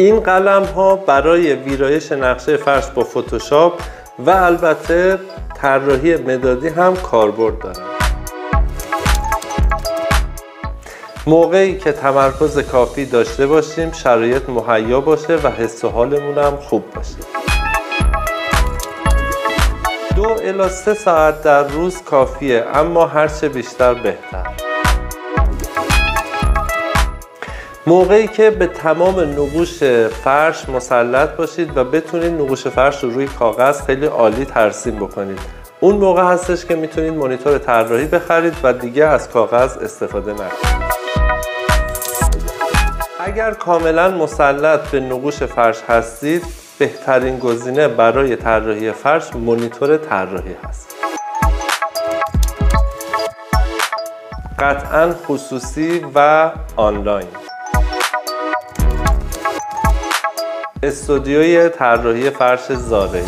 این قلم ها برای ویرایش نقشه فرش با فتوشاپ و البته طراحی مدادی هم کاربرد دارن. موقعی که تمرکز کافی داشته باشیم، شرایط مهیا باشه و حس و حالمون هم خوب باشه. 2 الی 3 ساعت در روز کافیه، اما هرچه بیشتر بهتر. موقعی که به تمام نقوش فرش مسلط باشید و بتونید نقوش فرش رو روی کاغذ خیلی عالی ترسیم بکنید، اون موقع هستش که میتونید مانیتور طراحی بخرید و دیگه از کاغذ استفاده نکنید. اگر کاملا مسلط به نقوش فرش هستید، بهترین گزینه برای طراحی فرش مانیتور طراحی هست. قطعاً خصوصی و آنلاین. استودیوی طراحی فرش زارعی.